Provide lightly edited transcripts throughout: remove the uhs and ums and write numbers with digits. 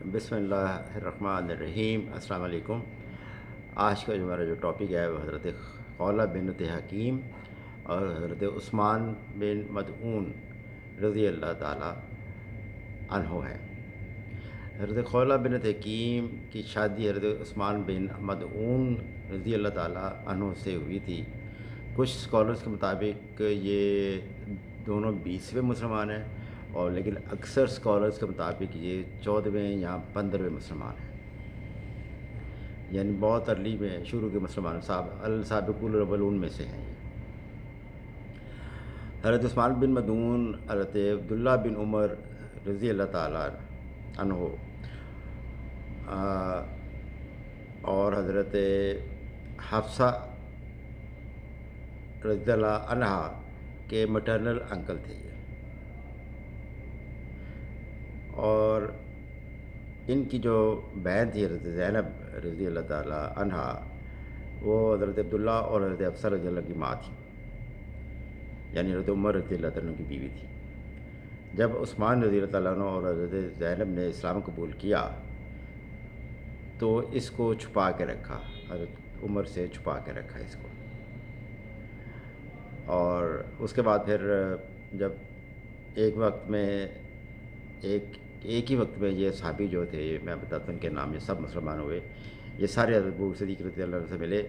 بسم اللہ الرحمن الرحیم۔ السلام علیکم۔ آج کا ہمارا جو ٹاپک ہے وہ حضرت خولہ بنت حکیم اور حضرت عثمان بن مدعون رضی اللہ تعالی عنہ ہے۔ حضرت خولہ بنت حکیم کی شادی حضرت عثمان بن مدعون رضی اللہ تعالی عنہ سے ہوئی تھی۔ کچھ اسکالرس کے مطابق یہ دونوں 20ویں مسلمان ہیں، اور لیکن اکثر اسکالرس کے مطابق یہ 14ویں یا 15ویں مسلمان ہیں، یعنی بہت ارلی میں شروع کے مسلمان السابقون الاولون میں سے ہیں۔ حضرت عثمان بن مدعون حضرت عبداللہ بن عمر رضی اللہ تعالیٰ عنہ اور حضرت حفصہ رضی اللہ عنہا کے مٹرنل انکل تھے یہ، اور ان کی جو بہن تھی حضرت زینب رضی اللہ تعالیٰ عنہا، وہ حضرت عبداللہ اور حضرت حفصہ رضی اللہ کی ماں تھی، یعنی حضرت عمر رضی اللہ تعالیٰ کی بیوی تھی۔ جب عثمان رضی اللہ تعالیٰ عنہ اور حضرت زینب نے اسلام قبول کیا تو اس کو چھپا کے رکھا، حضرت عمر سے چھپا کے رکھا اس کو، اور اس کے بعد پھر جب ایک ہی وقت میں یہ صحابی جو تھے، میں بتاتا ہوں ان کے نام، یہ سب مسلمان ہوئے۔ یہ سارے حضرت ابو صدیق رضی اللہ عنہ سے ملے،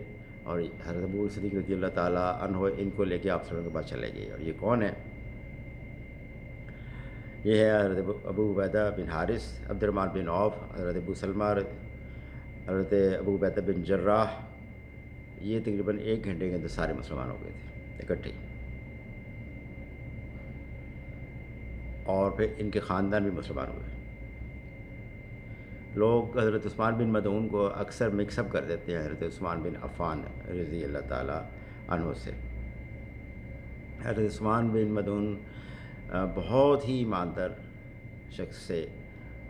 اور حضرت ابو صدیق رضی اللہ تعالیٰ عنہ ان کو لے کے آپ صلی اللہ علیہ وسلم کے پاس چلے گئے۔ اور یہ کون ہے؟ یہ ہے حضرت ابو عبیدہ بن حارث، عبد الرحمن بن عوف، حضرت ابو سلمہ، حضرت ابو عبیدہ بن جراح۔ یہ تقریباً 1 گھنٹے کے اندر سارے مسلمان ہو گئے تھے اکٹھے، اور پھر ان کے خاندان بھی مسلمان ہوئے۔ لوگ حضرت عثمان بن مدعون کو اکثر مکس اپ کر دیتے ہیں حضرت عثمان بن عفان رضی اللہ تعالیٰ عنہ سے۔ حضرت عثمان بن مدعون بہت ہی ایماندار شخص سے،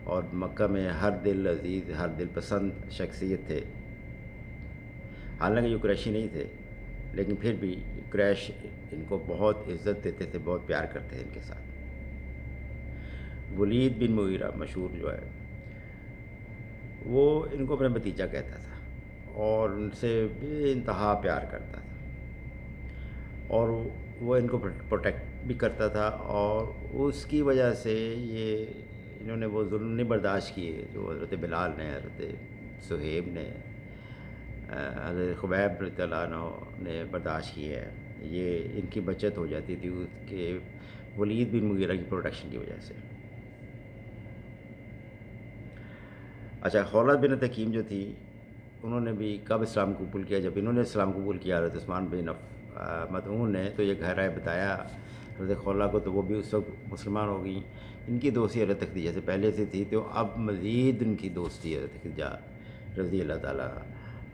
اور مکہ میں ہر دل عزیز، ہر دل پسند شخصیت تھے۔ حالانکہ یہ قریشی نہیں تھے، لیکن پھر بھی قریش ان کو بہت عزت دیتے تھے، بہت پیار کرتے تھے ان کے ساتھ۔ ولید بن مغیرہ مشہور جو ہے، وہ ان کو اپنا بھتیجا کہتا تھا اور ان سے بے انتہا پیار کرتا تھا، اور وہ ان کو پروٹیکٹ بھی کرتا تھا، اور اس کی وجہ سے انہوں نے وہ ظلم نہیں برداشت کیے جو حضرت بلال نے، حضرت صہیب نے، حضرت خبیب رضی اللہ عنہ نے برداشت کی ہے۔ یہ ان کی بچت ہو جاتی تھی اس کے ولید بن مغیرہ کی پروٹیکشن کی وجہ سے۔ اچھا، خولہ بنت حکیم جو تھی، انہوں نے بھی کب اسلام قبول کیا؟ جب انہوں نے اسلام قبول کیا حضرت عثمان بن مدعون نے، تو یہ گھر آئے بتایا حضرت خولہ کو، تو وہ بھی اس وقت مسلمان ہو گئیں۔ ان کی دوستی حضرت خدیجہ سے پہلے سے تھی، تو اب مزید ان کی دوستی حضرت خدیجہ رضی اللہ تعالیٰ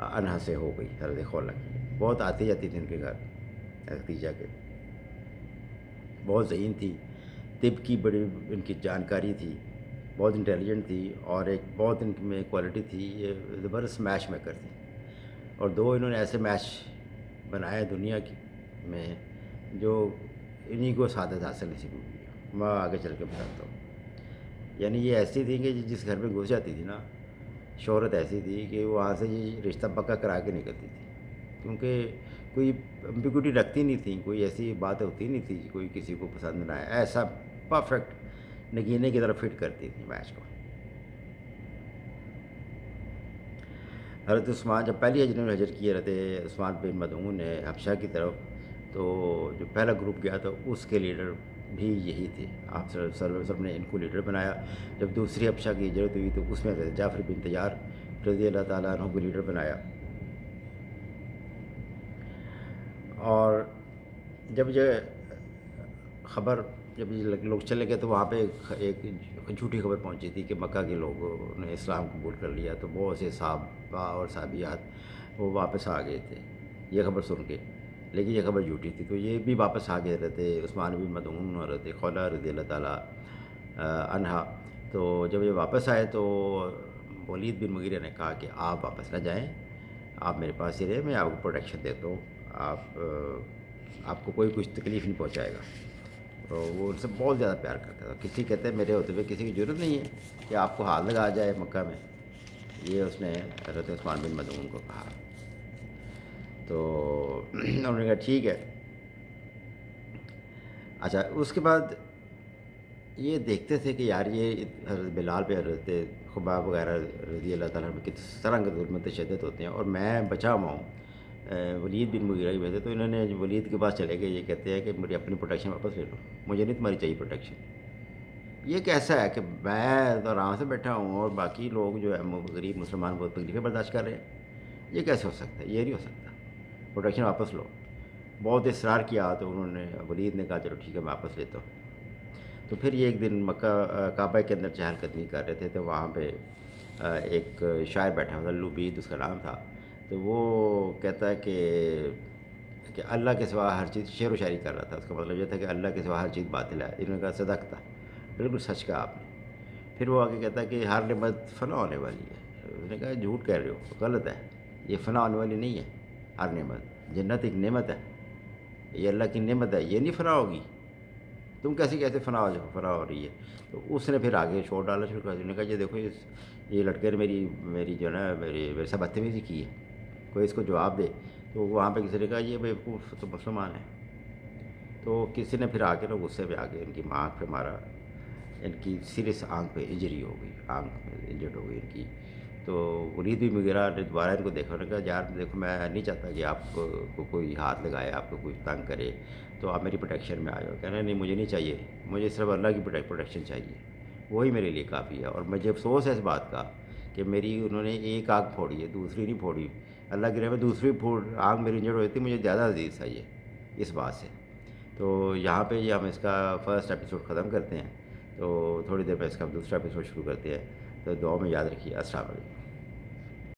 عنہا سے ہو گئی۔ حضرت خولہ کی بہت آتی جاتی تھی ان کے گھر، خدیجہ کے، بہت ذہین تھی، طب کی بڑی ان کی جانکاری تھی، بہت انٹیلیجنٹ تھی، اور ایک بہت ان میں کوالٹی تھی، یہ زبردست میچ میکر تھی۔ اور انہوں نے ایسے میچ بنائے دنیا میں جو انہی کو سعادت حاصل نصیب ہوئی ہے۔ میں آگے چل کے بتاتا ہوں۔ یعنی یہ ایسی تھی کہ جس گھر میں گھس جاتی تھی نا، شہرت ایسی تھی کہ وہاں سے یہ رشتہ پکا کرا کے نکلتی تھی، کیونکہ کوئی امبیگوٹی رکھتی نہیں تھی، کوئی ایسی بات ہوتی نہیں تھی کہ کوئی کسی کو پسند نہ آئے، ایسا پرفیکٹ نگینے کی طرف فٹ کرتی تھی میچ کو۔ حضرت عثمان جب پہلی ہجر کی حضرت عثمان بن مدعون نے حبشہ کی طرف، تو جو پہلا گروپ گیا تھا اس کے لیڈر بھی یہی تھے، آپ صلی اللہ علیہ وسلم نے ان کو لیڈر بنایا۔ جب دوسری حبشہ کی ہجرت ہوئی تو اس میں حضرت جعفر بن طیار رضی اللہ تعالیٰ عنہ کو لیڈر بنایا۔ اور جب یہ لوگ چلے گئے تو وہاں پہ ایک جھوٹی خبر پہنچی تھی کہ مکہ کے لوگوں نے اسلام قبول کر لیا، تو بہت سے صحابہ اور صحابیات وہ واپس آ گئے تھے یہ خبر سن کے، لیکن یہ خبر جھوٹی تھی، تو یہ بھی واپس آ گئے رہتے عثمان بن مدعون اور حضرت خولہ رضی اللہ تعالیٰ عنہا۔ تو جب یہ واپس آئے تو ولید بن مغیرہ نے کہا کہ آپ واپس نہ جائیں، آپ میرے پاس ہی رہیں، میں آپ کو پروٹیکشن دیتا ہوں، آپ کو کوئی کچھ تکلیف نہیں پہنچائے گا۔ تو وہ ان سے بہت زیادہ پیار کرتا تھا. کسی کہتے ہیں میرے ہوتے ہوئے کسی کی ضرورت نہیں ہے کہ آپ کو ہاتھ لگا جائے مکہ میں. یہ اس نے حضرت عثمان بن مظعون کو کہا. تو انہوں نے کہا ٹھیک ہے. اچھا اس کے بعد یہ دیکھتے تھے کہ یار یہ حضرت بلال پہ حضرت خباب وغیرہ رضی اللہ تعالیٰ عنہ کس طرح کے ظلم تشدد ہوتے ہیں، اور میں بچا ہوا ہوں. ولید بن مغیرہ کی وجہ سے تو انہوں نے ولید کے پاس چلے گئے. یہ کہتے ہیں کہ مجھے اپنی پروٹیکشن واپس لے لو، مجھے نہیں تمہاری چاہیے پروٹیکشن. یہ کیسا ہے کہ میں تو آرام سے بیٹھا ہوں اور باقی لوگ جو ہے غریب مسلمان بہت تکلیفیں برداشت کر رہے ہیں؟ یہ کیسے ہو سکتا ہے؟ یہ نہیں ہو سکتا، پروٹیکشن واپس لو. بہت اصرار کیا تو انہوں نے، ولید نے کہا چلو ٹھیک ہے میں واپس لیتا ہوں. تو پھر یہ ایک دن مکہ کعبہ کے اندر چہل قدمی کر رہے تھے، تو وہاں پہ ایک شاعر بیٹھا ہوا تھا، لبید اس کا نام تھا. تو وہ کہتا ہے کہ اللہ کے سوا ہر چیز، شعر و شاعری کر رہا تھا. اس کا مطلب یہ تھا کہ اللہ کے سوا ہر چیز باطل ہے. انہوں نے کہا صدقتا، بالکل سچ کہا آپ نے. پھر وہ آگے کہتا ہے کہ ہر نعمت فنا ہونے والی ہے. اس نے کہا جھوٹ کہہ رہے ہو، غلط ہے، یہ فنا ہونے والی نہیں ہے. ہر نعمت، جنت ایک نعمت ہے، یہ اللہ کی نعمت ہے، یہ نہیں فنا ہوگی. تم کیسے فنا ہو رہی ہے. تو اس نے پھر آگے شور ڈالنا شروع کر دیا. نے کہا یہ دیکھو یہ لڑکے نے میری جو ہے نا میرے سے بدتمیزی کی ہے، کوئی اس کو جواب دے. تو وہاں پہ کسی نے کہا یہ بیوقوف تو مسلمان ہے. تو کسی نے پھر آ کے نا غصے پہ آ کے ان کی آنکھ پہ مارا. ان کی سیریس آنکھ پہ انجری ہو گئی، آنکھ میں انجرڈ ہو گئی ان کی. تو ولید بن مغیرہ نے دوبارہ ان کو دیکھا. انہوں نے کہا یار دیکھو میں نہیں چاہتا کہ آپ کو کوئی ہاتھ لگائے، آپ کو کوئی تنگ کرے، تو آپ میری پروٹیکشن میں آئے ہو. کہنا نہیں مجھے نہیں چاہیے، مجھے صرف اللہ کی پروٹیکشن چاہیے، وہی میرے لیے کافی ہے. اور مجھے افسوس ہے اس بات کا کہ میری انہوں نے ایک آنکھ پھوڑی ہے، دوسری نہیں پھوڑی. اللہ کی رحمت دوسری آنکھ میری انجرڈ ہوئی تھی، مجھے زیادہ عزیز تھا یہ اس بات سے. تو یہاں پہ یہ ہم اس کا فرسٹ ایپیسوڈ ختم کرتے ہیں. تو تھوڑی دیر پہ اس کا دوسرا ایپیسوڈ شروع کرتے ہیں. تو دعا میں یاد رکھیے. السلام علیکم.